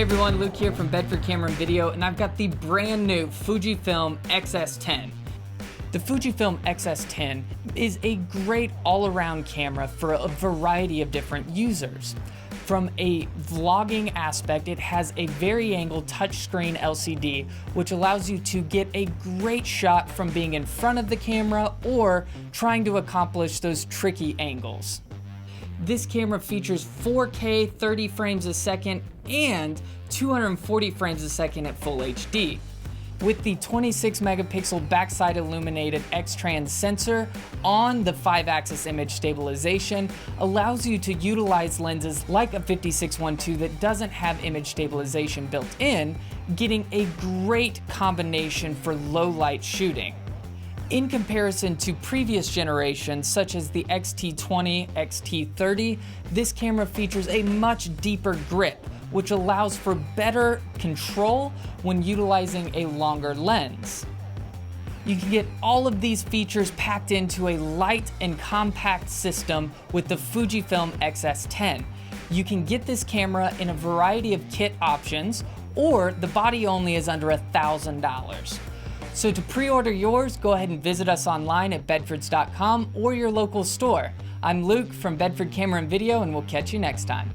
Hey everyone, Luke here from Bedford Camera and Video, and I've got the brand new Fujifilm X-S10. The Fujifilm X-S10 is a great all-around camera for a variety of different users. From a vlogging aspect, it has a vari-angle touchscreen LCD, which allows you to get a great shot from being in front of the camera or trying to accomplish those tricky angles. This camera features 4K 30 frames a second and 240 frames a second at full HD. With the 26 megapixel backside illuminated X-Trans sensor on the 5-axis image stabilization allows you to utilize lenses like a 5612 that doesn't have image stabilization built in, getting a great combination for low light shooting. In comparison to previous generations such as the X-T20, X-T30, this camera features a much deeper grip, which allows for better control when utilizing a longer lens. You can get all of these features packed into a light and compact system with the Fujifilm X-S10. You can get this camera in a variety of kit options, or the body only is under $1,000. So to pre-order yours, go ahead and visit us online at bedfords.com or your local store. I'm Luke from Bedford Camera and Video, and we'll catch you next time.